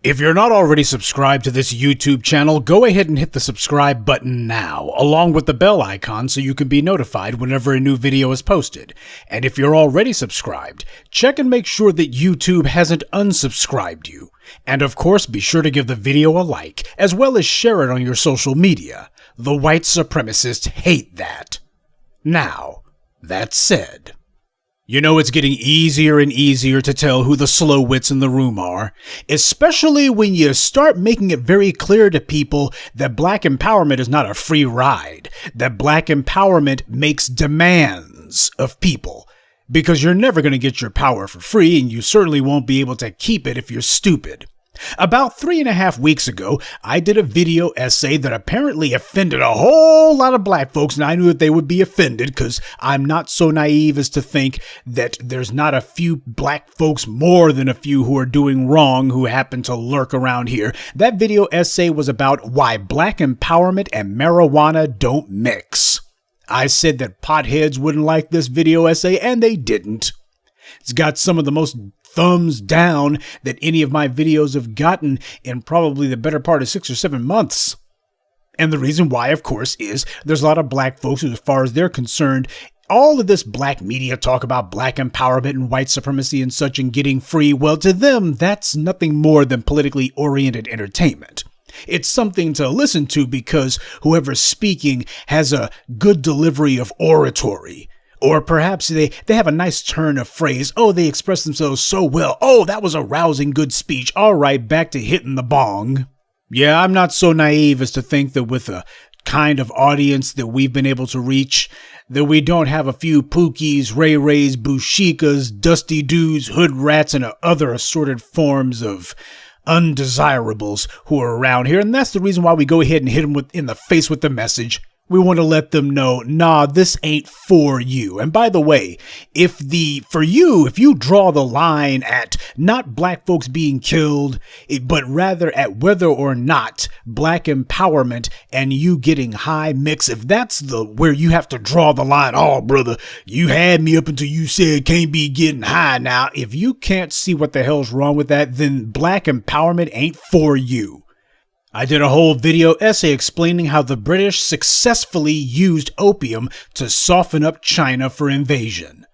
If you're not already subscribed to this YouTube channel, go ahead and hit the subscribe button now, along with the bell icon so you can be notified whenever a new video is posted. And if you're already subscribed, check and make sure that YouTube hasn't unsubscribed you. And of course, be sure to give the video a like, as well as share it on your social media. The white supremacists hate that. Now, that said, you know it's getting easier and easier to tell who the slow wits in the room are, especially when you start making it very clear to people that black empowerment is not a free ride, that black empowerment makes demands of people, because you're never going to get your power for free, and you certainly won't be able to keep it if you're stupid. About 3.5 weeks ago, I did a video essay that apparently offended a whole lot of black folks, and I knew that they would be offended because I'm not so naive as to think that there's not a few black folks, more than a few, who are doing wrong who happen to lurk around here. That video essay was about why black empowerment and marijuana don't mix. I said that potheads wouldn't like this video essay, and they didn't. It's got some of the most thumbs down that any of my videos have gotten in probably the better part of 6 or 7 months. And the reason why, of course, is there's a lot of black folks who, as far as they're concerned, all of this black media talk about black empowerment and white supremacy and such and getting free, well, to them, that's nothing more than politically oriented entertainment. It's something to listen to because whoever's speaking has a good delivery of oratory. Or perhaps they have a nice turn of phrase. Oh, they express themselves so well. Oh, that was a rousing good speech. All right, back to hitting the bong. Yeah, I'm not so naive as to think that with the kind of audience that we've been able to reach, that we don't have a few Pookies, Ray Rays, Bushikas, Dusty Dudes, Hood Rats, and other assorted forms of undesirables who are around here. And that's the reason why we go ahead and hit them in the face with the message. We want to let them know, nah, this ain't for you. And by the way, if you draw the line at not black folks being killed, but rather at whether or not black empowerment and you getting high mix, if that's where you have to draw the line, oh, brother, you had me up until you said can't be getting high. Now, if you can't see what the hell's wrong with that, then black empowerment ain't for you. I did a whole video essay explaining how the British successfully used opium to soften up China for invasion.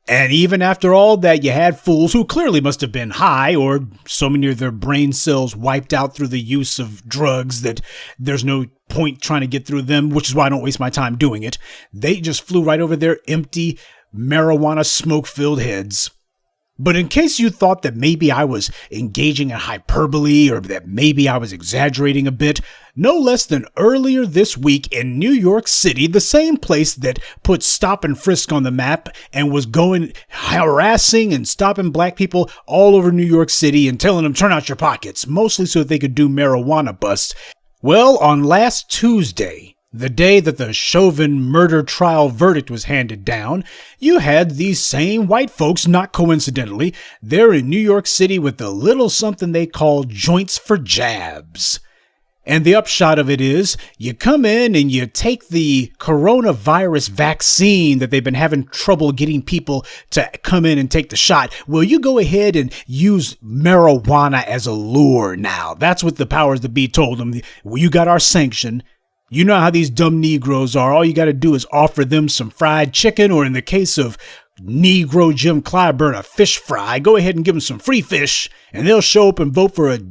And even after all that, you had fools who clearly must have been high, or so many of their brain cells wiped out through the use of drugs that there's no point trying to get through them, which is why I don't waste my time doing it. They just flew right over their empty, marijuana smoke-filled heads. But in case you thought that maybe I was engaging in hyperbole or that maybe I was exaggerating a bit, no less than earlier this week in New York City, the same place that put stop and frisk on the map and was going harassing and stopping black people all over New York City and telling them turn out your pockets, mostly so that they could do marijuana busts. Well, on last Tuesday, the day that the Chauvin murder trial verdict was handed down, you had these same white folks, not coincidentally, there in New York City with the little something they call joints for jabs. And the upshot of it is, you come in and you take the coronavirus vaccine that they've been having trouble getting people to come in and take the shot. Well, you go ahead and use marijuana as a lure now. That's what the powers that be told them. Well, you got our sanction. You know how these dumb Negroes are. All you got to do is offer them some fried chicken, or in the case of Negro Jim Clyburn, a fish fry. Go ahead and give them some free fish, and they'll show up and vote for a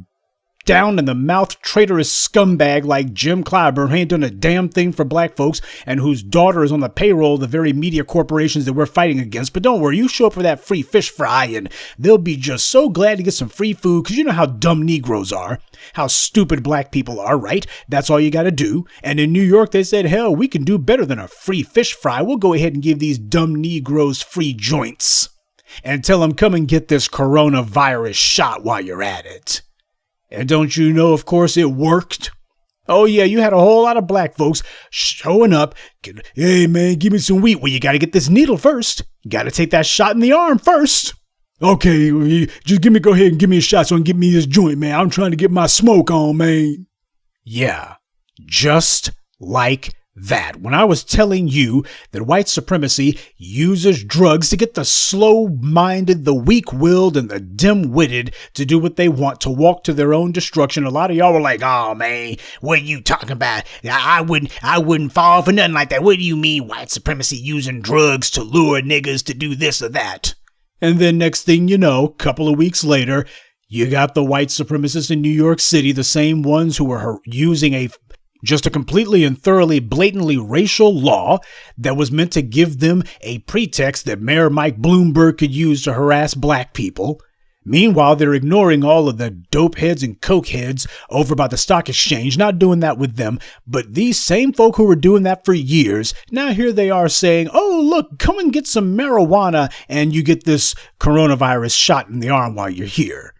down-in-the-mouth traitorous scumbag like Jim Clyburn, who ain't done a damn thing for black folks and whose daughter is on the payroll of the very media corporations that we're fighting against. But don't worry, you show up for that free fish fry and they'll be just so glad to get some free food, because you know how dumb Negroes are, how stupid black people are, right? That's all you got to do. And in New York, they said, hell, we can do better than a free fish fry. We'll go ahead and give these dumb Negroes free joints and tell them come and get this coronavirus shot while you're at it. And don't you know, of course, it worked? Oh, yeah, you had a whole lot of black folks showing up. Hey, man, give me some wheat. Well, you got to get this needle first. You got to take that shot in the arm first. Okay, just go ahead and give me a shot so I can get me this joint, man. I'm trying to get my smoke on, man. Yeah, just like that when I was telling you that white supremacy uses drugs to get the slow-minded, the weak-willed, and the dim-witted to do what they want, to walk to their own destruction, a lot of y'all were like, oh man, what are you talking about? I wouldn't fall for nothing like that. What do you mean white supremacy using drugs to lure niggas to do this or that? And then next thing you know, a couple of weeks later, you got the white supremacists in New York City, the same ones who were using just a completely and thoroughly blatantly racial law that was meant to give them a pretext that Mayor Mike Bloomberg could use to harass black people. Meanwhile, they're ignoring all of the dope heads and coke heads over by the stock exchange, not doing that with them. But these same folk who were doing that for years, now here they are saying, oh, look, come and get some marijuana and you get this coronavirus shot in the arm while you're here.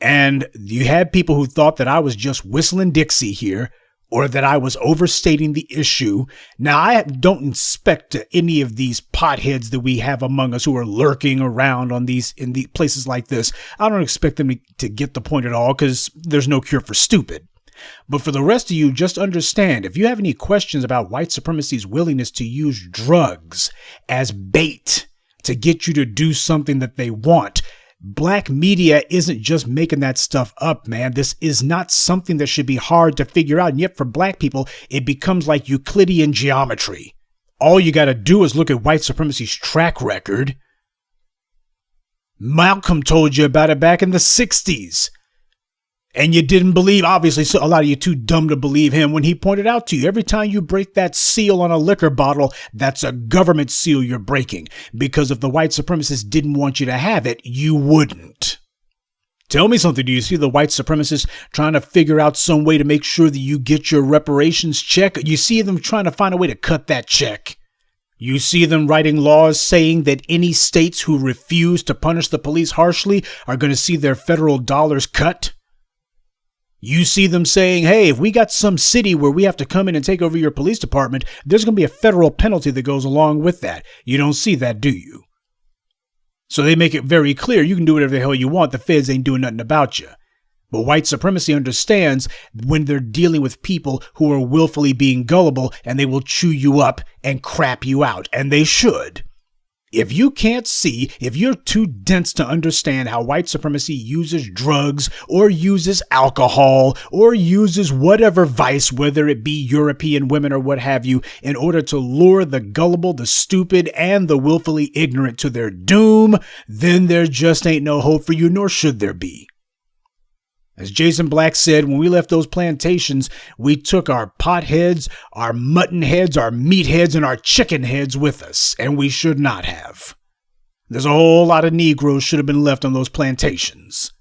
And you had people who thought that I was just whistling Dixie here, or that I was overstating the issue. Now, I don't expect any of these potheads that we have among us who are lurking around in these places like this. I don't expect them to get the point at all, because there's no cure for stupid. But for the rest of you, just understand, if you have any questions about white supremacy's willingness to use drugs as bait to get you to do something that they want, black media isn't just making that stuff up, man. This is not something that should be hard to figure out. And yet for black people, it becomes like Euclidean geometry. All you got to do is look at white supremacy's track record. Malcolm told you about it back in the 60s. And you didn't believe, obviously, so a lot of you too dumb to believe him when he pointed out to you, every time you break that seal on a liquor bottle, that's a government seal you're breaking. Because if the white supremacists didn't want you to have it, you wouldn't. Tell me something. Do you see the white supremacists trying to figure out some way to make sure that you get your reparations check? You see them trying to find a way to cut that check. You see them writing laws saying that any states who refuse to punish the police harshly are going to see their federal dollars cut. You see them saying, hey, if we got some city where we have to come in and take over your police department, there's going to be a federal penalty that goes along with that. You don't see that, do you? So they make it very clear you can do whatever the hell you want. The feds ain't doing nothing about you. But white supremacy understands when they're dealing with people who are willfully being gullible, and they will chew you up and crap you out. And they should. If you can't see, if you're too dense to understand how white supremacy uses drugs or uses alcohol or uses whatever vice, whether it be European women or what have you, in order to lure the gullible, the stupid, and the willfully ignorant to their doom, then there just ain't no hope for you, nor should there be. As Jason Black said, when we left those plantations, we took our pot heads, our mutton heads, our meat heads, and our chicken heads with us, and we should not have. There's a whole lot of Negroes should have been left on those plantations.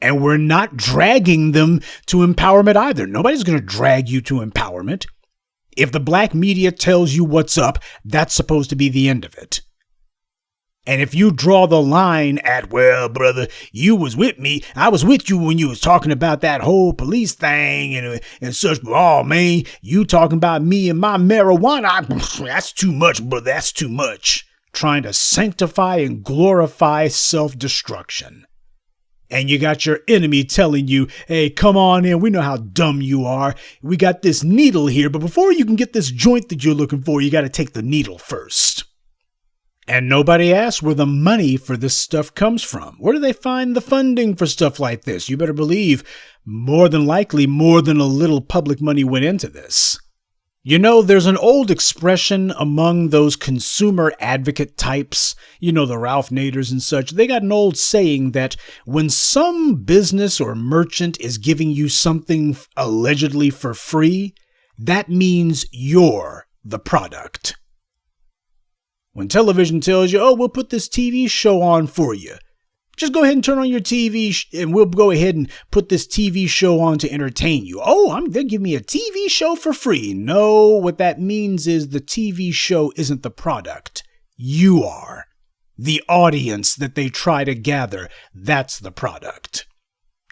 And we're not dragging them to empowerment either. Nobody's going to drag you to empowerment. If the black media tells you what's up, that's supposed to be the end of it. And if you draw the line at, well, brother, you was with me. I was with you when you was talking about that whole police thing and such. But, oh, man, you talking about me and my marijuana. That's too much, brother. That's too much. Trying to sanctify and glorify self-destruction. And you got your enemy telling you, hey, come on in. We know how dumb you are. We got this needle here. But before you can get this joint that you're looking for, you got to take the needle first. And nobody asks where the money for this stuff comes from. Where do they find the funding for stuff like this? You better believe more than likely more than a little public money went into this. You know, there's an old expression among those consumer advocate types, you know, the Ralph Naders and such. They got an old saying that when some business or merchant is giving you something allegedly for free, that means you're the product. When television tells you, oh, we'll put this TV show on for you, just go ahead and turn on your TV and we'll go ahead and put this TV show on to entertain you. Oh, they'll give me a TV show for free. No, what that means is the TV show isn't the product. You are. The audience that they try to gather, that's the product.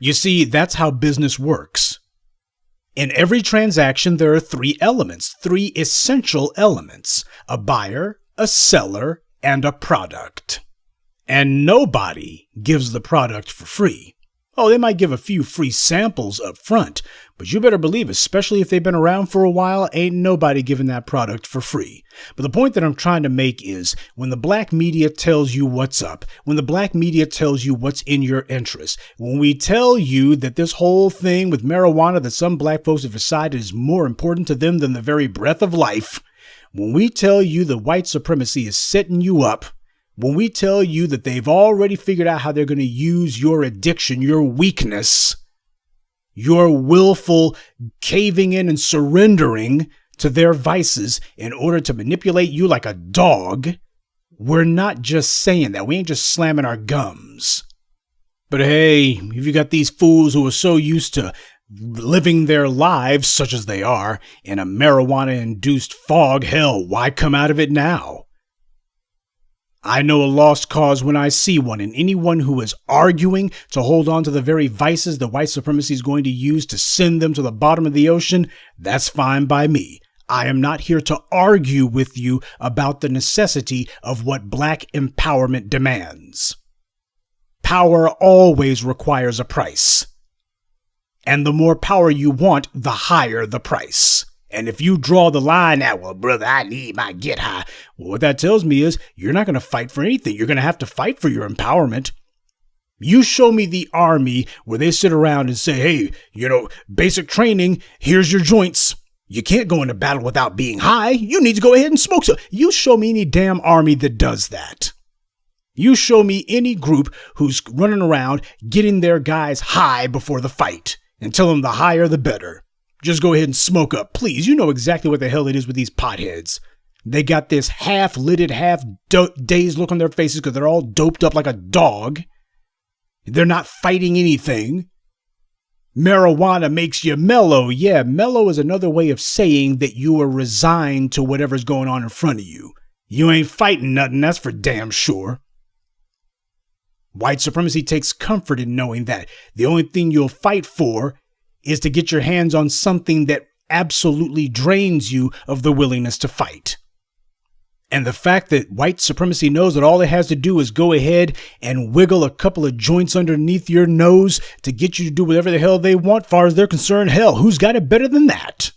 You see, that's how business works. In every transaction, there are three elements, three essential elements: a buyer, a seller, and a product. And nobody gives the product for free. Oh, they might give a few free samples up front, but you better believe, especially if they've been around for a while, ain't nobody giving that product for free. But the point that I'm trying to make is when the black media tells you what's up, when the black media tells you what's in your interest, when we tell you that this whole thing with marijuana that some black folks have decided is more important to them than the very breath of life, when we tell you that white supremacy is setting you up, when we tell you that they've already figured out how they're going to use your addiction, your weakness, your willful caving in and surrendering to their vices in order to manipulate you like a dog, we're not just saying that. We ain't just slamming our gums. But hey, if you got these fools who are so used to living their lives, such as they are, in a marijuana-induced fog, hell, why come out of it now? I know a lost cause when I see one, and anyone who is arguing to hold on to the very vices that white supremacy is going to use to send them to the bottom of the ocean, that's fine by me. I am not here to argue with you about the necessity of what black empowerment demands. Power always requires a price. And the more power you want, the higher the price. And if you draw the line at, well, brother, I need my get high. Well, what that tells me is you're not going to fight for anything. You're going to have to fight for your empowerment. You show me the army where they sit around and say, hey, basic training, here's your joints. You can't go into battle without being high. You need to go ahead and smoke. So you show me any damn army that does that. You show me any group who's running around getting their guys high before the fight and tell them the higher the better. Just go ahead and smoke up, please. You know exactly what the hell it is with these potheads. They got this half-lidded, half-dazed look on their faces because they're all doped up like a dog. They're not fighting anything. Marijuana makes you mellow. Yeah, mellow is another way of saying that you are resigned to whatever's going on in front of you. You ain't fighting nothing, that's for damn sure. White supremacy takes comfort in knowing that the only thing you'll fight for is to get your hands on something that absolutely drains you of the willingness to fight. And the fact that white supremacy knows that all it has to do is go ahead and wiggle a couple of joints underneath your nose to get you to do whatever the hell they want, far as they're concerned, hell, who's got it better than that?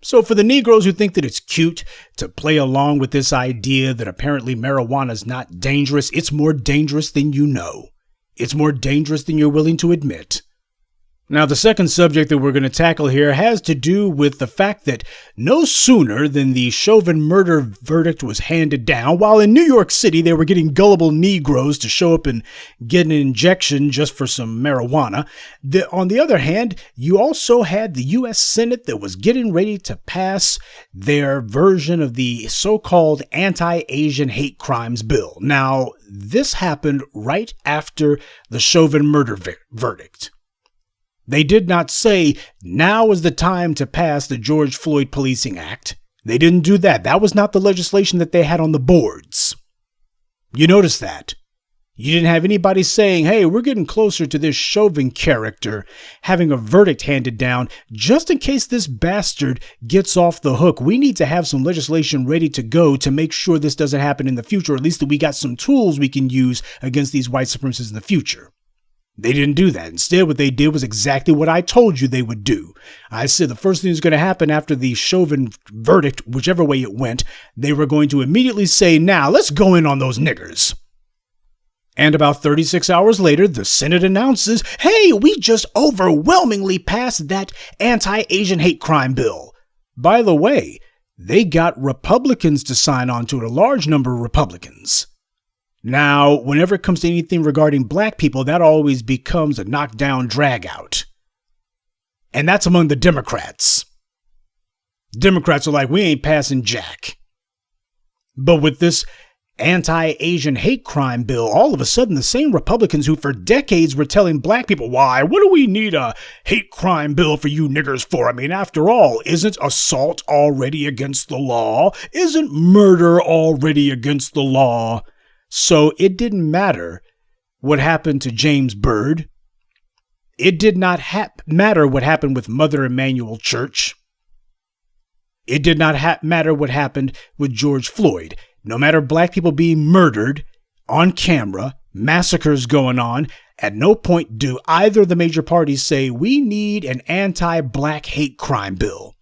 So for the Negroes who think that it's cute to play along with this idea that apparently marijuana is not dangerous, it's more dangerous than you know. It's more dangerous than you're willing to admit. Now, the second subject that we're going to tackle here has to do with the fact that no sooner than the Chauvin murder verdict was handed down, while in New York City they were getting gullible Negroes to show up and get an injection just for some marijuana. On the other hand, you also had the U.S. Senate that was getting ready to pass their version of the so-called anti-Asian hate crimes bill. Now, this happened right after the Chauvin murder verdict. They did not say, now is the time to pass the George Floyd Policing Act. They didn't do that. That was not the legislation that they had on the boards. You notice that. You didn't have anybody saying, hey, we're getting closer to this Chauvin character having a verdict handed down. Just in case this bastard gets off the hook, we need to have some legislation ready to go to make sure this doesn't happen in the future, or at least that we got some tools we can use against these white supremacists in the future. They didn't do that. Instead, what they did was exactly what I told you they would do. I said the first thing that's going to happen after the Chauvin verdict, whichever way it went, they were going to immediately say, now let's go in on those niggers. And about 36 hours later, the Senate announces, hey, we just overwhelmingly passed that anti-Asian hate crime bill. By the way, they got Republicans to sign on to it, a large number of Republicans. Now, whenever it comes to anything regarding black people, that always becomes a knockdown drag-out. And that's among the Democrats. Democrats are like, we ain't passing jack. But with this anti-Asian hate crime bill, all of a sudden the same Republicans who for decades were telling black people, why, what do we need a hate crime bill for you niggers for? I mean, after all, isn't assault already against the law? Isn't murder already against the law? So it didn't matter what happened to James Byrd. It did not matter what happened with Mother Emanuel Church. It did not matter what happened with George Floyd. No matter black people being murdered on camera, massacres going on, At no point do either of the major parties say we need an anti-black hate crime bill.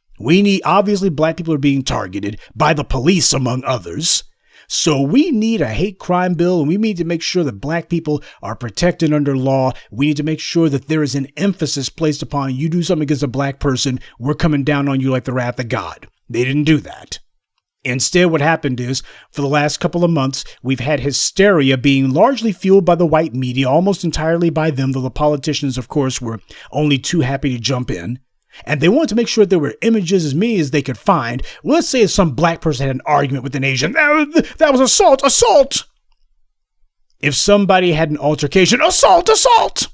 Obviously, black people are being targeted by the police, among others. So we need a hate crime bill, and we need to make sure that black people are protected under law. We need to make sure that there is an emphasis placed upon you do something against a black person, we're coming down on you like the wrath of God. They didn't do that. Instead, what happened is, for the last couple of months, we've had hysteria being largely fueled by the white media, almost entirely by them, though the politicians, of course, were only too happy to jump in. And they wanted to make sure there were images as many as they could find. Well, let's say if some black person had an argument with an Asian, that was assault. If somebody had an altercation, assault.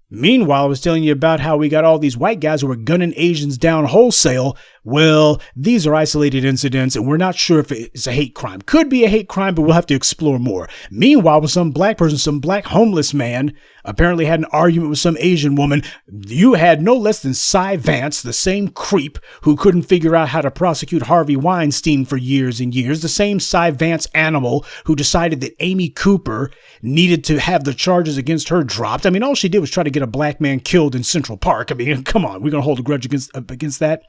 Meanwhile, I was telling you about how we got all these white guys who were gunning Asians down wholesale. Well, these are isolated incidents, and we're not sure if it's a hate crime. Could be a hate crime, but we'll have to explore more. Meanwhile, with some black person, some black homeless man, apparently had an argument with some Asian woman. You had no less than Cy Vance, the same creep who couldn't figure out how to prosecute Harvey Weinstein for years and years, the same Cy Vance animal who decided that Amy Cooper needed to have the charges against her dropped. I mean, all she did was try to get a black man killed in Central Park. I mean, come on, we're going to hold a grudge against that?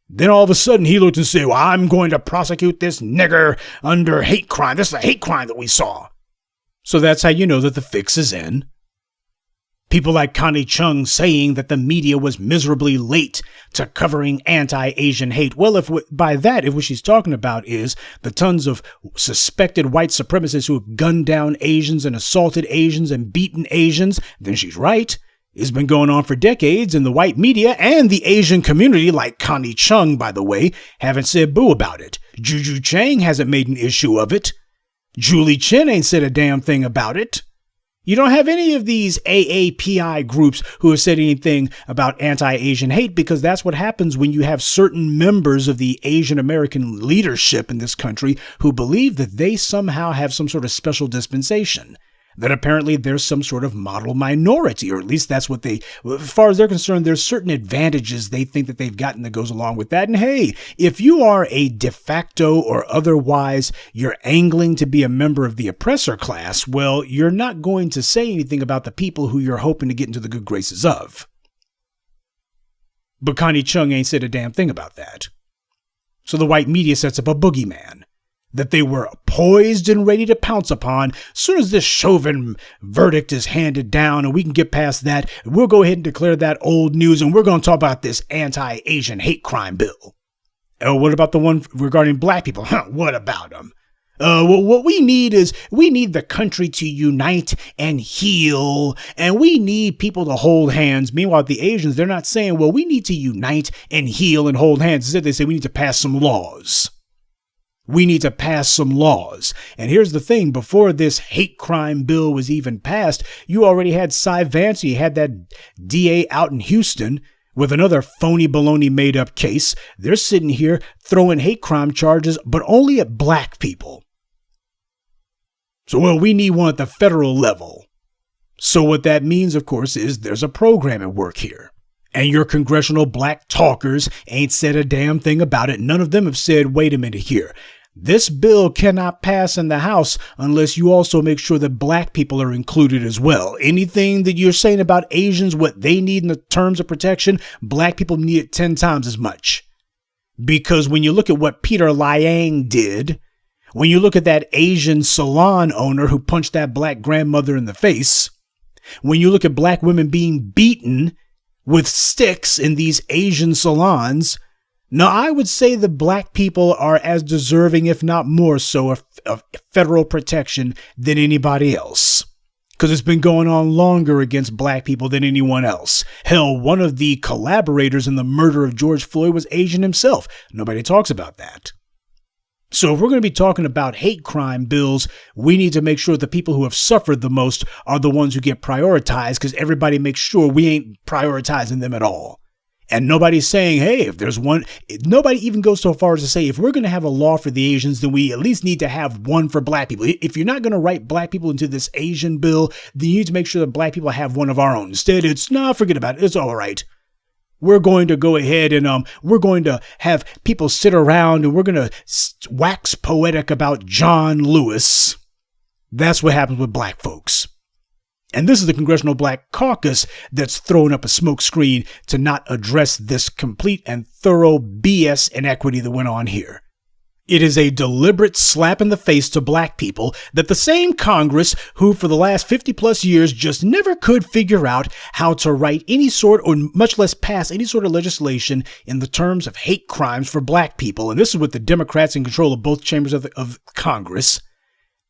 Then all of a sudden he looked and said, well, I'm going to prosecute this nigger under hate crime. This is a hate crime that we saw. So that's how you know that the fix is in. People like Connie Chung saying that the media was miserably late to covering anti-Asian hate. Well, if what she's talking about is the tons of suspected white supremacists who have gunned down Asians and assaulted Asians and beaten Asians, then she's right. It's been going on for decades, and the white media and the Asian community, like Connie Chung, by the way, haven't said boo about it. Juju Chang hasn't made an issue of it. Julie Chen ain't said a damn thing about it. You don't have any of these AAPI groups who have said anything about anti-Asian hate, because that's what happens when you have certain members of the Asian American leadership in this country who believe that they somehow have some sort of special dispensation. That apparently there's some sort of model minority, or at least that's what as far as they're concerned, there's certain advantages they think that they've gotten that goes along with that. And hey, if you are a de facto or otherwise, you're angling to be a member of the oppressor class, well, you're not going to say anything about the people who you're hoping to get into the good graces of. But Connie Chung ain't said a damn thing about that. So the white media sets up a boogeyman that they were poised and ready to pounce upon. As soon as this Chauvin verdict is handed down and we can get past that, we'll go ahead and declare that old news, and we're going to talk about this anti-Asian hate crime bill. Oh, what about the one regarding black people? What about them? What we need is the country to unite and heal, and we need people to hold hands. Meanwhile, the Asians, they're not saying, well, we need to unite and heal and hold hands. Instead, they say we need to pass some laws. We need to pass some laws. And here's the thing. Before this hate crime bill was even passed, you already had Cy Vance. You had that DA out in Houston with another phony baloney made up case. They're sitting here throwing hate crime charges, but only at black people. So, well, we need one at the federal level. So what that means, of course, is there's a program at work here. And your congressional black talkers ain't said a damn thing about it. None of them have said, wait a minute here. This bill cannot pass in the House unless you also make sure that black people are included as well. Anything that you're saying about Asians, what they need in the terms of protection, black people need it 10 times as much. Because when you look at what Peter Liang did, when you look at that Asian salon owner who punched that black grandmother in the face, when you look at black women being beaten with sticks in these Asian salons, now, I would say the black people are as deserving, if not more so, of federal protection than anybody else. Because it's been going on longer against black people than anyone else. Hell, one of the collaborators in the murder of George Floyd was Asian himself. Nobody talks about that. So if we're going to be talking about hate crime bills, we need to make sure the people who have suffered the most are the ones who get prioritized, because everybody makes sure we ain't prioritizing them at all. And nobody's saying, hey, if there's one, nobody even goes so far as to say, if we're going to have a law for the Asians, then we at least need to have one for black people. If you're not going to write black people into this Asian bill, then you need to make sure that black people have one of our own. Instead, it's, nah, forget about it. It's all right. We're going to go ahead and we're going to have people sit around and we're going to wax poetic about John Lewis, That's what happens with black folks. And this is the Congressional Black Caucus that's throwing up a smokescreen to not address this complete and thorough BS inequity that went on here. It is a deliberate slap in the face to black people that the same Congress who for the last 50 plus years just never could figure out how to write any sort or much less pass any sort of legislation in the terms of hate crimes for black people. And this is with the Democrats in control of both chambers of Congress.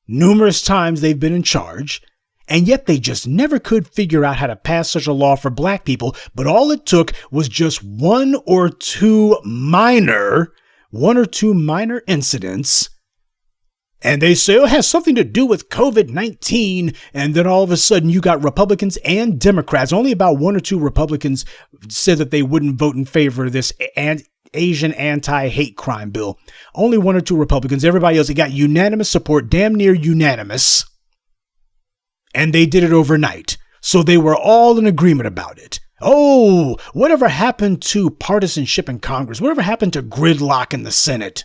Numerous times they've been in charge. And yet they just never could figure out how to pass such a law for black people. But all it took was just one or two minor incidents. And they say it has something to do with COVID-19. And then all of a sudden you got Republicans and Democrats. Only about one or two Republicans said that they wouldn't vote in favor of this Asian anti-hate crime bill. Only one or two Republicans. Everybody else, it got unanimous support, damn near unanimous. And they did it overnight. So they were all in agreement about it. Oh, whatever happened to partisanship in Congress? Whatever happened to gridlock in the Senate?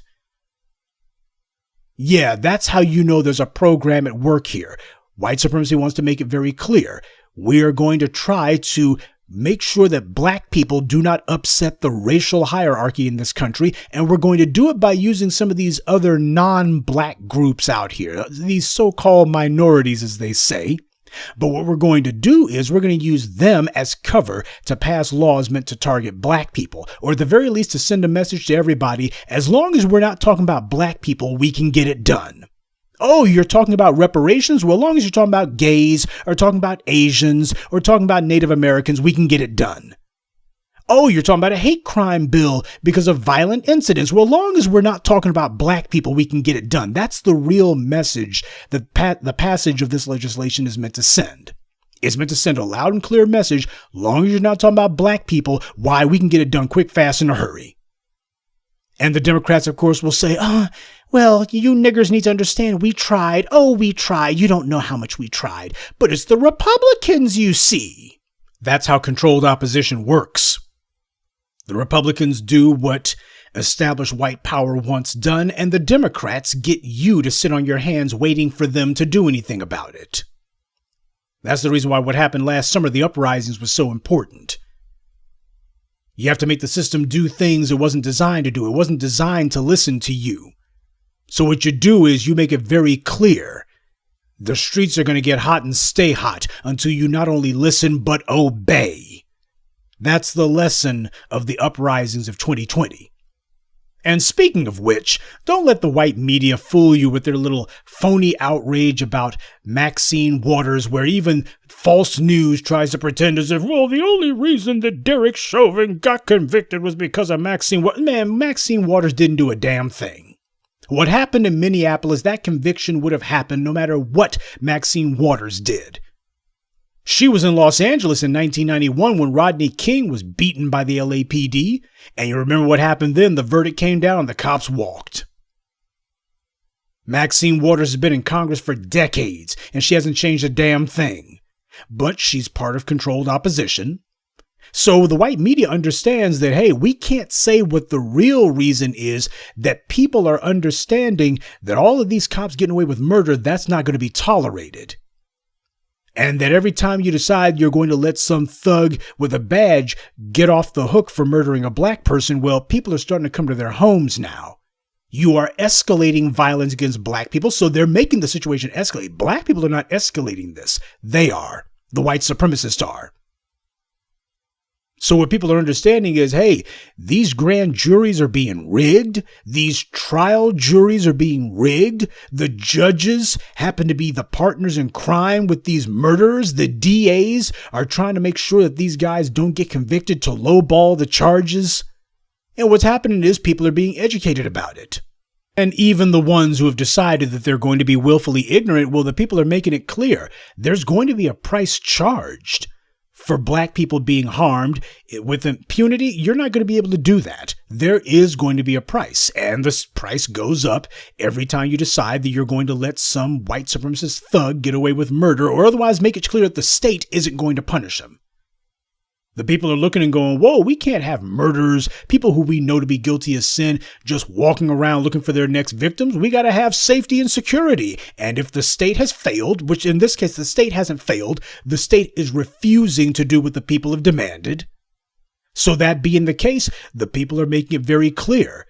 Yeah, that's how you know there's a program at work here. White supremacy wants to make it very clear. We are going to try to make sure that black people do not upset the racial hierarchy in this country. And we're going to do it by using some of these other non-black groups out here, these so-called minorities, as they say. But what we're going to do is we're going to use them as cover to pass laws meant to target black people, or at the very least to send a message to everybody. As long as we're not talking about black people, we can get it done. Oh, you're talking about reparations? Well, as long as you're talking about gays or talking about Asians or talking about Native Americans, we can get it done. Oh, you're talking about a hate crime bill because of violent incidents. Well, as long as we're not talking about black people, we can get it done. That's the real message that the passage of this legislation is meant to send. It's meant to send a loud and clear message. As long as you're not talking about black people, why we can get it done quick, fast, in a hurry. And the Democrats, of course, will say, well, you niggers need to understand we tried. Oh, we tried. You don't know how much we tried. But it's the Republicans, you see. That's how controlled opposition works. The Republicans do what established white power wants done, and the Democrats get you to sit on your hands waiting for them to do anything about it. That's the reason why what happened last summer, the uprisings, was so important. You have to make the system do things it wasn't designed to do. It wasn't designed to listen to you. So what you do is you make it very clear. The streets are going to get hot and stay hot until you not only listen, but obey. That's the lesson of the uprisings of 2020. And speaking of which, don't let the white media fool you with their little phony outrage about Maxine Waters, where even false news tries to pretend as if, well, the only reason that Derek Chauvin got convicted was because of Maxine Waters. Man, Maxine Waters didn't do a damn thing. What happened in Minneapolis, that conviction would have happened no matter what Maxine Waters did. She was in Los Angeles in 1991 when Rodney King was beaten by the LAPD. And you remember what happened then? The verdict came down and the cops walked. Maxine Waters has been in Congress for decades and she hasn't changed a damn thing. But she's part of controlled opposition. So the white media understands that, hey, we can't say what the real reason is that people are understanding that all of these cops getting away with murder, that's not going to be tolerated. And that every time you decide you're going to let some thug with a badge get off the hook for murdering a black person, well, people are starting to come to their homes now. You are escalating violence against black people, so they're making the situation escalate. Black people are not escalating this. They are. The white supremacists are. So what people are understanding is, hey, these grand juries are being rigged. These trial juries are being rigged. The judges happen to be the partners in crime with these murderers. The DAs are trying to make sure that these guys don't get convicted to lowball the charges. And what's happening is people are being educated about it. And even the ones who have decided that they're going to be willfully ignorant, well, the people are making it clear. There's going to be a price charged for black people being harmed with impunity. You're not going to be able to do that. There is going to be a price, and this price goes up every time you decide that you're going to let some white supremacist thug get away with murder or otherwise make it clear that the state isn't going to punish him. The people are looking and going, whoa, we can't have murderers, people who we know to be guilty of sin, just walking around looking for their next victims. We got to have safety and security. And if the state has failed, which in this case, the state hasn't failed, the state is refusing to do what the people have demanded. So that being the case, the people are making it very clear.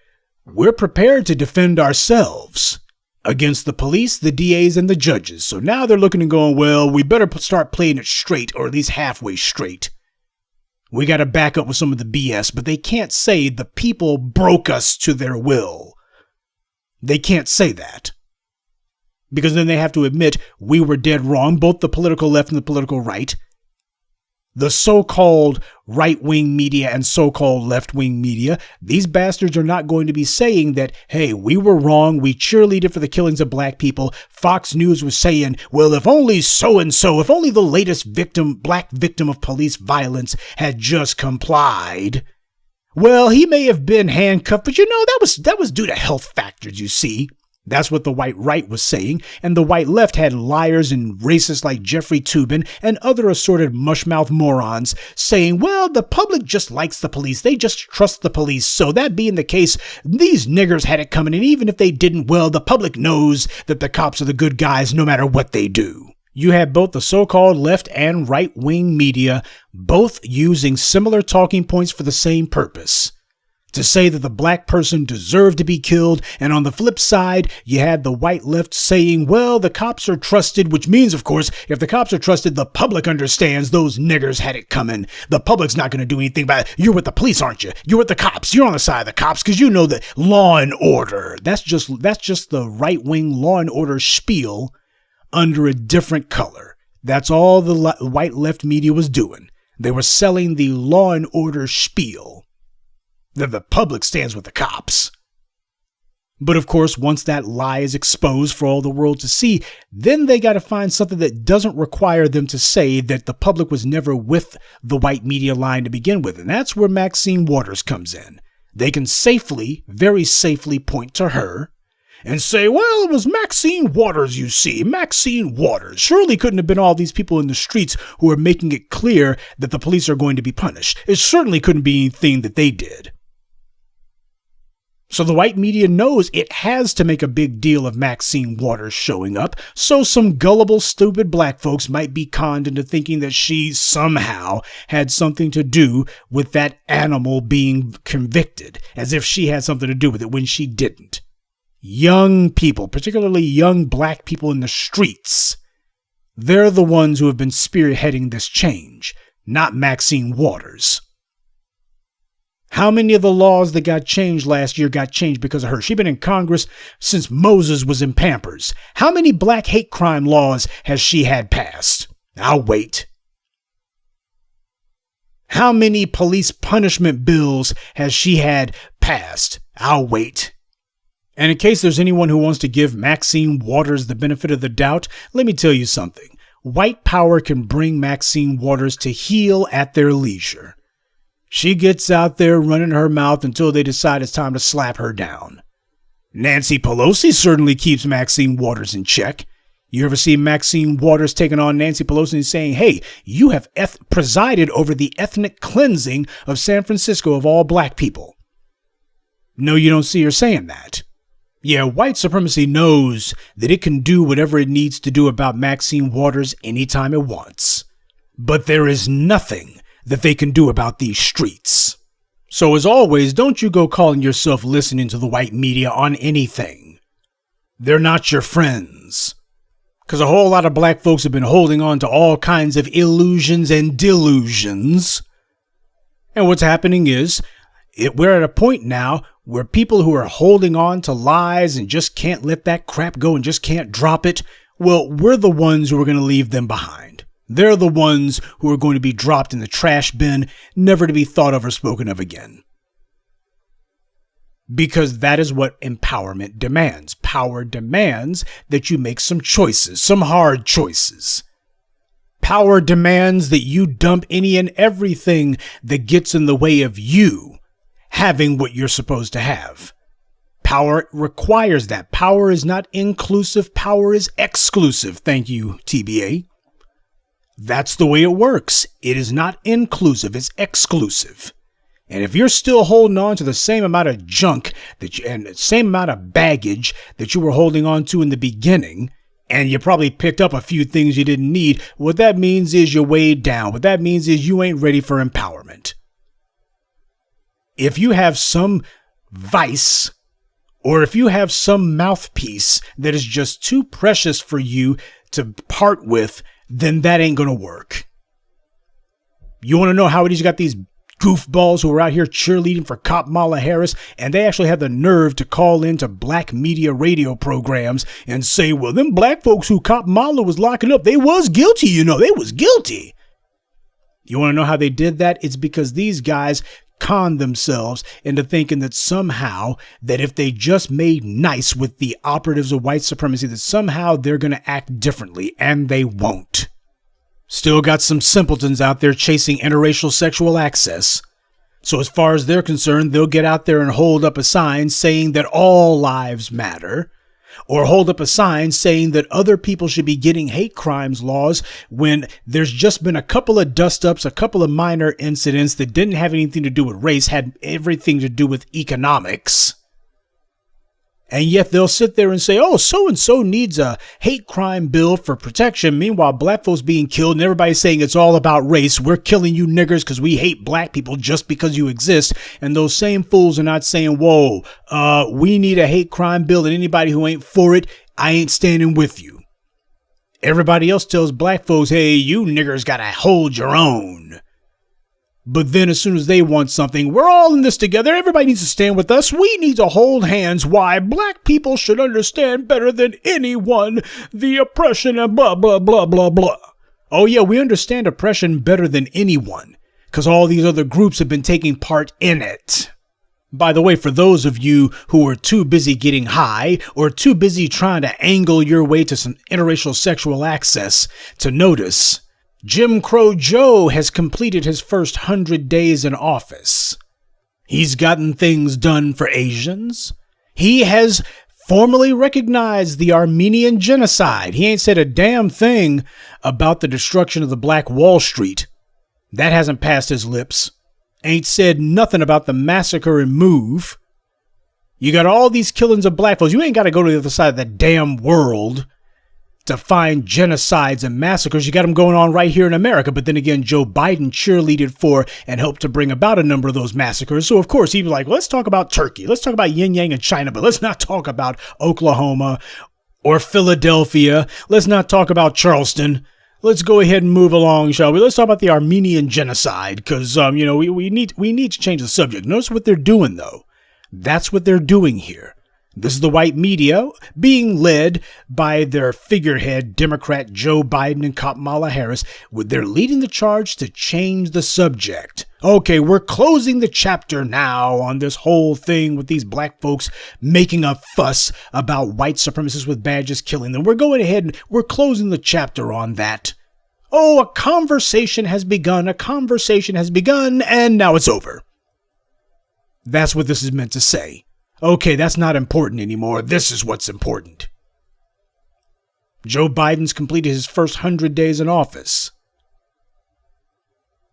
We're prepared to defend ourselves against the police, the DAs, and the judges. So now they're looking and going, well, we better start playing it straight, or at least halfway straight. We got to back up with some of the BS, but they can't say the people broke us to their will. They can't say that. Because then they have to admit we were dead wrong, both the political left and the political right. The so-called right-wing media and so-called left-wing media, these bastards are not going to be saying that, hey, we were wrong, we cheerleaded for the killings of black people. Fox News was saying, well, if only so-and-so, if only the latest black victim of police violence had just complied. Well, he may have been handcuffed, but that was due to health factors, you see. That's what the white right was saying, and the white left had liars and racists like Jeffrey Toobin and other assorted mushmouth morons saying, well, the public just likes the police, they just trust the police, so that being the case, these niggers had it coming, and even if they didn't, well, the public knows that the cops are the good guys no matter what they do. You had both the so-called left and right-wing media both using similar talking points for the same purpose. To say that the black person deserved to be killed, and on the flip side, you had the white left saying, well, the cops are trusted, which means, of course, if the cops are trusted, the public understands those niggers had it coming. The public's not going to do anything about it. You're with the police, aren't you? You're with the cops. You're on the side of the cops because you know that law and order. That's just the right-wing law and order spiel under a different color. That's all the white left media was doing. They were selling the law and order spiel. That the public stands with the cops. But of course, once that lie is exposed for all the world to see, then they got to find something that doesn't require them to say that the public was never with the white media line to begin with. And that's where Maxine Waters comes in. They can safely, very safely point to her and say, well, it was Maxine Waters, you see, Maxine Waters. Surely couldn't have been all these people in the streets who are making it clear that the police are going to be punished. It certainly couldn't be anything that they did. So the white media knows it has to make a big deal of Maxine Waters showing up, so some gullible, stupid black folks might be conned into thinking that she somehow had something to do with that animal being convicted, as if she had something to do with it when she didn't. Young people, particularly young black people in the streets, they're the ones who have been spearheading this change, not Maxine Waters. How many of the laws that got changed last year got changed because of her? She's been in Congress since Moses was in Pampers. How many black hate crime laws has she had passed? I'll wait. How many police punishment bills has she had passed? I'll wait. And in case there's anyone who wants to give Maxine Waters the benefit of the doubt, let me tell you something. White power can bring Maxine Waters to heel at their leisure. She gets out there running her mouth until they decide it's time to slap her down. Nancy Pelosi certainly keeps Maxine Waters in check. You ever see Maxine Waters taking on Nancy Pelosi and saying, hey, you have presided over the ethnic cleansing of San Francisco of all black people? No, you don't see her saying that. Yeah, white supremacy knows that it can do whatever it needs to do about Maxine Waters anytime it wants. But there is nothing that they can do about these streets. So as always, don't you go calling yourself listening to the white media on anything. They're not your friends. Because a whole lot of black folks have been holding on to all kinds of illusions and delusions. And what's happening is, we're at a point now where people who are holding on to lies and just can't let that crap go and just can't drop it, well, we're the ones who are going to leave them behind. They're the ones who are going to be dropped in the trash bin, never to be thought of or spoken of again. Because that is what empowerment demands. Power demands that you make some choices, some hard choices. Power demands that you dump any and everything that gets in the way of you having what you're supposed to have. Power requires that. Power is not inclusive. Power is exclusive. Thank you, TBA. That's the way it works. It is not inclusive, it's exclusive. And if you're still holding on to the same amount of junk and the same amount of baggage that you were holding on to in the beginning, and you probably picked up a few things you didn't need, what that means is you're weighed down. What that means is you ain't ready for empowerment. If you have some vice, or if you have some mouthpiece that is just too precious for you to part with, then that ain't gonna work. You want to know how it is you got these goofballs who are out here cheerleading for Kamala Harris, and they actually had the nerve to call into black media radio programs and say, well, them black folks who Kamala was locking up, they was guilty, they was guilty. You want to know how they did that? It's because these guys conned themselves into thinking that somehow that if they just made nice with the operatives of white supremacy, that somehow they're going to act differently, and they won't. Still got some simpletons out there chasing interracial sexual access. So as far as they're concerned, they'll get out there and hold up a sign saying that all lives matter, or hold up a sign saying that other people should be getting hate crimes laws when there's just been a couple of dust-ups, a couple of minor incidents that didn't have anything to do with race, had everything to do with economics. And yet they'll sit there and say, oh, so-and-so needs a hate crime bill for protection. Meanwhile, black folks being killed and everybody's saying it's all about race. We're killing you niggers because we hate black people just because you exist. And those same fools are not saying, whoa, we need a hate crime bill, and anybody who ain't for it, I ain't standing with you. Everybody else tells black folks, hey, you niggers gotta hold your own. But then as soon as they want something, we're all in this together. Everybody needs to stand with us. We need to hold hands. Why? Black people should understand better than anyone the oppression and blah, blah, blah, blah, blah. Oh, yeah, we understand oppression better than anyone because all these other groups have been taking part in it. By the way, for those of you who are too busy getting high or too busy trying to angle your way to some interracial sexual access to notice, Jim Crow Joe has completed his first 100 days in office. He's gotten things done for Asians. He has formally recognized the Armenian genocide. He ain't said a damn thing about the destruction of the Black Wall Street. That hasn't passed his lips. Ain't said nothing about the massacre and move. You got all these killings of black folks. You ain't got to go to the other side of the damn world to find genocides and massacres. You got them going on right here in America. But then again, Joe Biden cheerleaded for and helped to bring about a number of those massacres. So, of course, he was like, let's talk about Turkey. Let's talk about yin yang and China, but let's not talk about Oklahoma or Philadelphia. Let's not talk about Charleston. Let's go ahead and move along, shall we? Let's talk about the Armenian genocide because, we need to change the subject. Notice what they're doing, though. That's what they're doing here. This is the white media being led by their figurehead, Democrat Joe Biden and Kamala Harris. They're leading the charge to change the subject. Okay, we're closing the chapter now on this whole thing with these black folks making a fuss about white supremacists with badges killing them. We're going ahead and we're closing the chapter on that. Oh, a conversation has begun, and now it's over. That's what this is meant to say. Okay, that's not important anymore. This is what's important. Joe Biden's completed his first 100 days in office.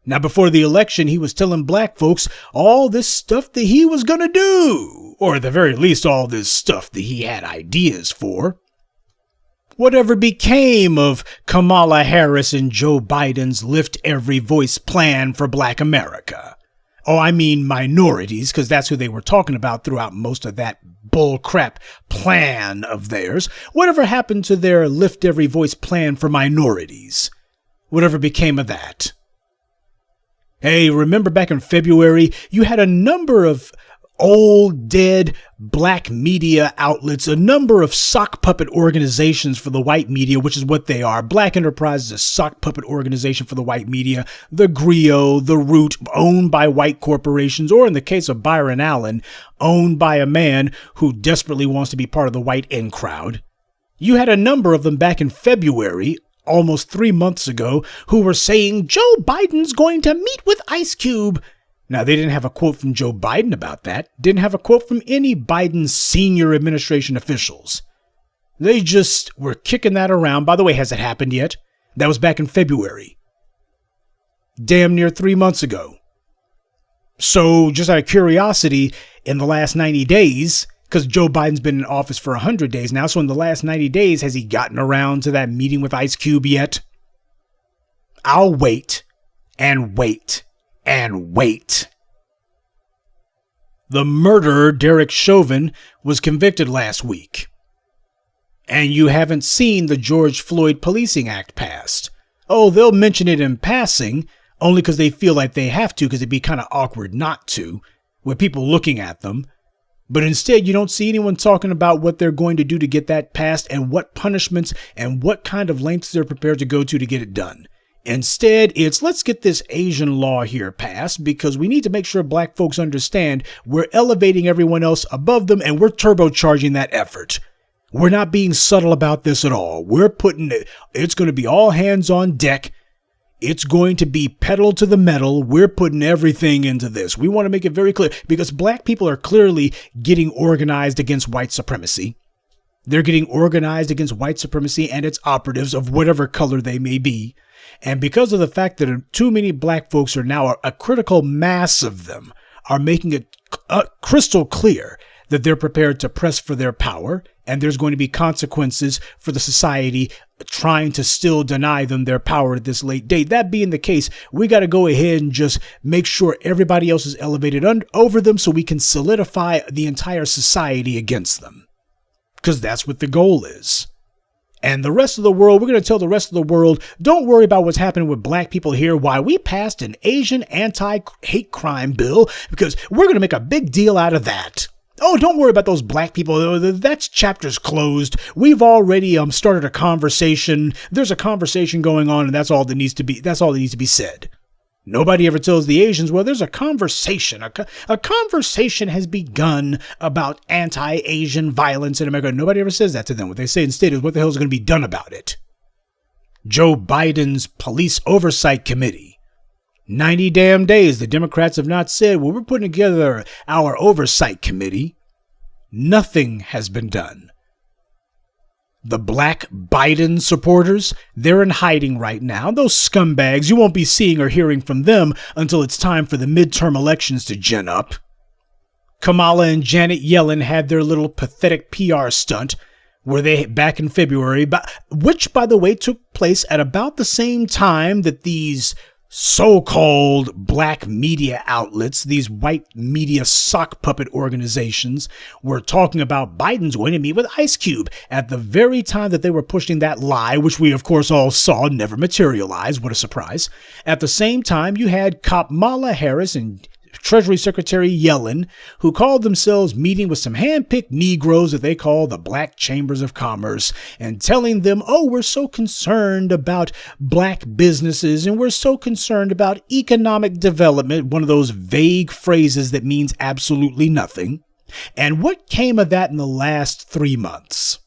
Now, before the election, he was telling black folks all this stuff that he was going to do, or at the very least, all this stuff that he had ideas for. Whatever became of Kamala Harris and Joe Biden's Lift Every Voice plan for Black America? Oh, I mean minorities, because that's who they were talking about throughout most of that bullcrap plan of theirs. Whatever happened to their Lift Every Voice plan for minorities? Whatever became of that? Hey, remember back in February, you had a number of old, dead black media outlets, a number of sock puppet organizations for the white media, which is what they are. Black Enterprise is a sock puppet organization for the white media. The Griot, The Root, owned by white corporations, or in the case of Byron Allen, owned by a man who desperately wants to be part of the white in crowd. You had a number of them back in February, almost 3 months ago, who were saying Joe Biden's going to meet with Ice Cube. Now, they didn't have a quote from Joe Biden about that. Didn't have a quote from any Biden senior administration officials. They just were kicking that around. By the way, has it happened yet? That was back in February. damn near 3 months ago. So just out of curiosity, in the last 90 days, because Joe Biden's been in office for 100 days now, so in the last 90 days, has he gotten around to that meeting with Ice Cube yet? I'll wait and wait and wait. The murderer, Derek Chauvin, was convicted last week. And you haven't seen the George Floyd Policing Act passed. Oh, they'll mention it in passing, only because they feel like they have to, because it'd be kind of awkward not to, with people looking at them. But instead, you don't see anyone talking about what they're going to do to get that passed and what punishments and what kind of lengths they're prepared to go to get it done. Instead, it's let's get this Asian law here passed because we need to make sure black folks understand we're elevating everyone else above them and we're turbocharging that effort. We're not being subtle about this at all. We're putting it's going to be all hands on deck. It's going to be pedal to the metal. We're putting everything into this. We want to make it very clear because black people are clearly getting organized against white supremacy. They're getting organized against white supremacy and its operatives of whatever color they may be. And because of the fact that too many black folks are now, a critical mass of them are making it crystal clear that they're prepared to press for their power. And there's going to be consequences for the society trying to still deny them their power at this late date. That being the case, we got to go ahead and just make sure everybody else is elevated over them so we can solidify the entire society against them. Because that's what the goal is. And the rest of the world, we're going to tell the rest of the world, don't worry about what's happening with black people here. Why we passed an Asian anti-hate crime bill because we're going to make a big deal out of that. Oh, don't worry about those black people. That's chapter's closed. We've already started a conversation. There's a conversation going on, and that's all that needs to be said. Nobody ever tells the Asians, well, there's a conversation. A conversation has begun about anti-Asian violence in America. Nobody ever says that to them. What they say instead is what the hell is going to be done about it. Joe Biden's Police Oversight Committee. 90 damn days. The Democrats have not said, well, we're putting together our oversight committee. Nothing has been done. The black Biden supporters, they're in hiding right now. Those scumbags, you won't be seeing or hearing from them until it's time for the midterm elections to gin up. Kamala and Janet Yellen had their little pathetic PR stunt where they back in February, which, by the way, took place at about the same time that these so-called black media outlets, these white media sock puppet organizations, were talking about Biden's going to meet with Ice Cube at the very time that they were pushing that lie, which we, of course, all saw never materialize. What a surprise. At the same time, you had Kamala Harris and Treasury Secretary Yellen, who called themselves meeting with some hand-picked Negroes that they call the Black Chambers of Commerce and telling them, oh, we're so concerned about black businesses and we're so concerned about economic development, one of those vague phrases that means absolutely nothing. And what came of that in the last 3 months?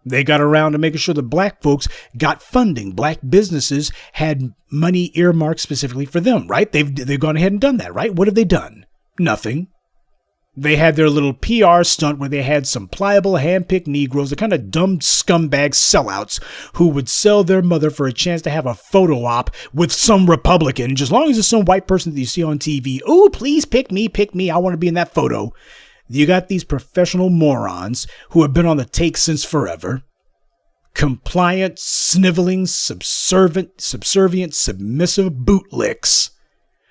They got around to making sure that black folks got funding. Black businesses had money earmarked specifically for them, right? They've gone ahead and done that, right? What have they done? Nothing. They had their little PR stunt where they had some pliable, hand-picked Negroes, the kind of dumb scumbag sellouts who would sell their mother for a chance to have a photo op with some Republican. Just as long as it's some white person that you see on TV. Oh, please pick me. I want to be in that photo. You got these professional morons who have been on the take since forever. Compliant, sniveling, subservient, submissive bootlicks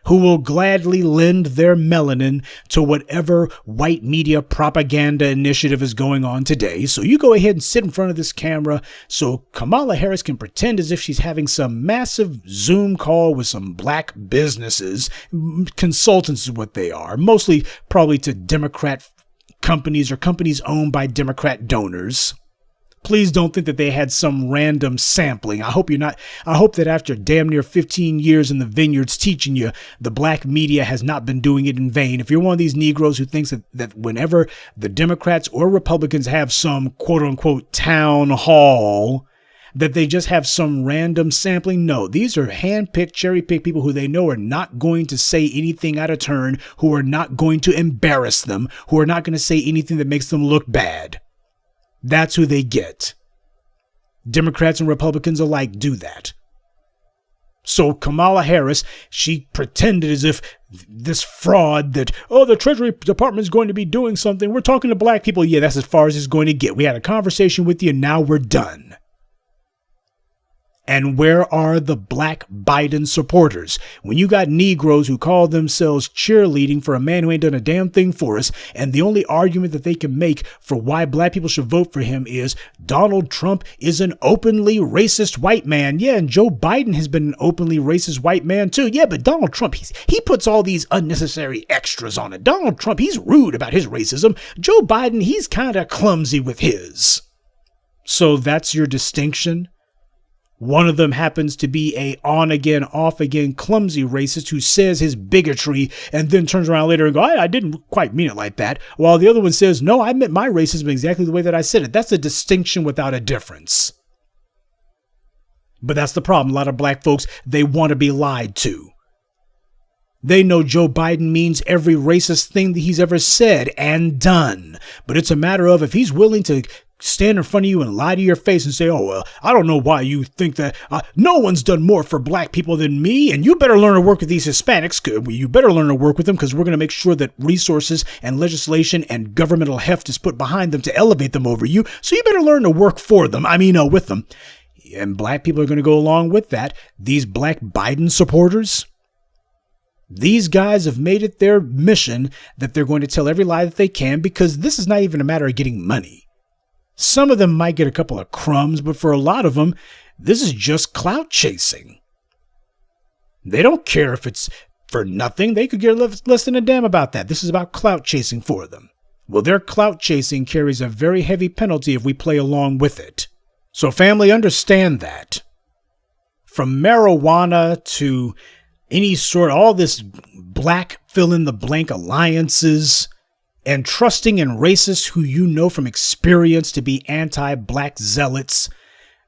who will gladly lend their melanin to whatever white media propaganda initiative is going on today. So you go ahead and sit in front of this camera so Kamala Harris can pretend as if she's having some massive Zoom call with some black businesses. Consultants is what they are, mostly probably to Democrat companies or companies owned by Democrat donors. Please don't think that they had some random sampling. I hope that after damn near 15 years in the vineyards teaching you, the black media has not been doing it in vain. If you're one of these Negroes who thinks that whenever the Democrats or Republicans have some quote unquote town hall, that they just have some random sampling. No, these are hand-picked, cherry-picked people who they know are not going to say anything out of turn, who are not going to embarrass them, who are not going to say anything that makes them look bad. That's who they get. Democrats and Republicans alike do that. So Kamala Harris, she pretended as if this fraud that, the Treasury Department is going to be doing something. We're talking to black people. Yeah, that's as far as it's going to get. We had a conversation with you. Now we're done. And where are the black Biden supporters? When you got Negroes who call themselves cheerleading for a man who ain't done a damn thing for us, and the only argument that they can make for why black people should vote for him is Donald Trump is an openly racist white man. Yeah, and Joe Biden has been an openly racist white man too. Yeah, but Donald Trump, he puts all these unnecessary extras on it. Donald Trump, he's rude about his racism. Joe Biden, he's kind of clumsy with his. So that's your distinction? One of them happens to be a on-again, off-again clumsy racist who says his bigotry and then turns around later and goes, I didn't quite mean it like that. While the other one says, no, I meant my racism exactly the way that I said it. That's a distinction without a difference. But that's the problem. A lot of black folks, they want to be lied to. They know Joe Biden means every racist thing that he's ever said and done. But it's a matter of if he's willing to stand in front of you and lie to your face and say, I don't know why you think that no one's done more for black people than me. And you better learn to work with these Hispanics. You better learn to work with them because we're going to make sure that resources and legislation and governmental heft is put behind them to elevate them over you. So you better learn to work for them. With them. And black people are going to go along with that. These black Biden supporters, these guys have made it their mission that they're going to tell every lie that they can because this is not even a matter of getting money. Some of them might get a couple of crumbs, but for a lot of them, this is just clout chasing. They don't care if it's for nothing. They could care less than a damn about that. This is about clout chasing for them. Well, their clout chasing carries a very heavy penalty if we play along with it. So family, understand that. From marijuana to any sort, all this black fill-in-the-blank alliances, and trusting in racists who you know from experience to be anti-black zealots.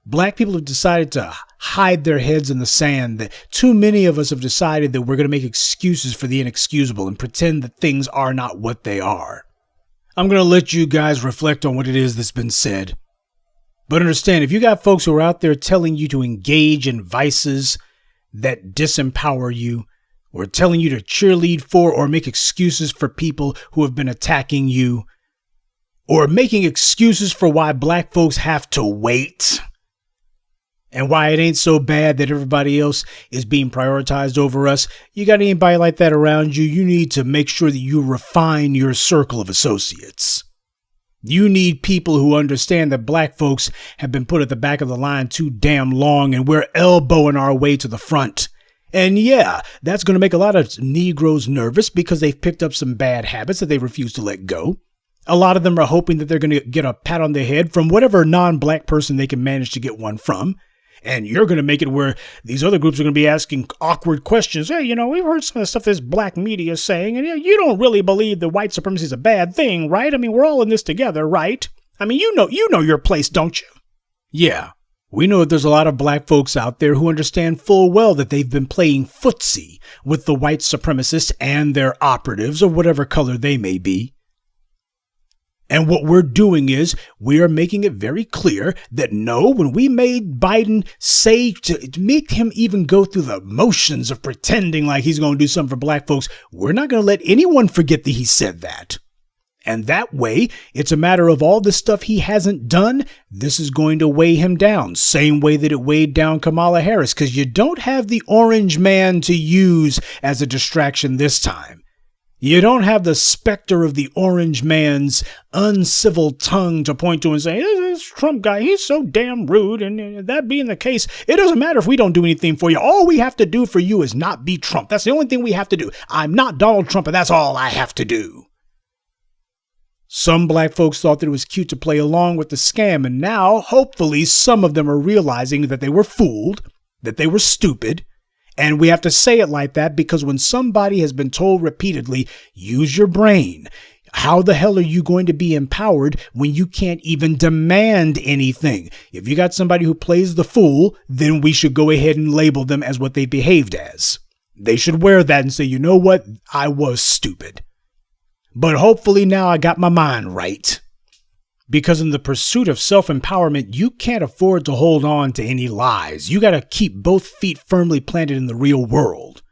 Black people have decided to hide their heads in the sand. That too many of us have decided that we're going to make excuses for the inexcusable and pretend that things are not what they are. I'm going to let you guys reflect on what it is that's been said. But understand, if you got folks who are out there telling you to engage in vices that disempower you, or telling you to cheerlead for or make excuses for people who have been attacking you, or making excuses for why black folks have to wait, and why it ain't so bad that everybody else is being prioritized over us. You got anybody like that around you, you need to make sure that you refine your circle of associates. You need people who understand that black folks have been put at the back of the line too damn long, and we're elbowing our way to the front. And yeah, that's going to make a lot of Negroes nervous because they've picked up some bad habits that they refuse to let go. A lot of them are hoping that they're going to get a pat on the head from whatever non-black person they can manage to get one from. And you're going to make it where these other groups are going to be asking awkward questions. Hey, we've heard some of the stuff this black media is saying, and you don't really believe that white supremacy is a bad thing, right? We're all in this together, right? You know your place, don't you? Yeah. We know that there's a lot of black folks out there who understand full well that they've been playing footsie with the white supremacists and their operatives of whatever color they may be. And what we're doing is we are making it very clear that no, when we made Biden say to make him even go through the motions of pretending like he's going to do something for black folks, we're not going to let anyone forget that he said that. And that way, it's a matter of all the stuff he hasn't done. This is going to weigh him down. Same way that it weighed down Kamala Harris, because you don't have the orange man to use as a distraction this time. You don't have the specter of the orange man's uncivil tongue to point to and say, this Trump guy, he's so damn rude. And that being the case, it doesn't matter if we don't do anything for you. All we have to do for you is not be Trump. That's the only thing we have to do. I'm not Donald Trump, and that's all I have to do. Some black folks thought that it was cute to play along with the scam, and now, hopefully, some of them are realizing that they were fooled, that they were stupid, and we have to say it like that because when somebody has been told repeatedly, use your brain, how the hell are you going to be empowered when you can't even demand anything? If you got somebody who plays the fool, then we should go ahead and label them as what they behaved as. They should wear that and say, you know what, I was stupid. But hopefully now I got my mind right. Because in the pursuit of self-empowerment, you can't afford to hold on to any lies. You gotta keep both feet firmly planted in the real world.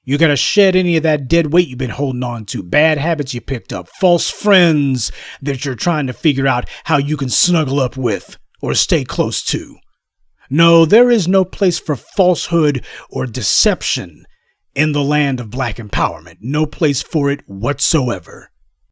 You gotta shed any of that dead weight you've been holding on to, bad habits you picked up, false friends that you're trying to figure out how you can snuggle up with or stay close to. No, there is no place for falsehood or deception in the land of Black empowerment. No place for it whatsoever.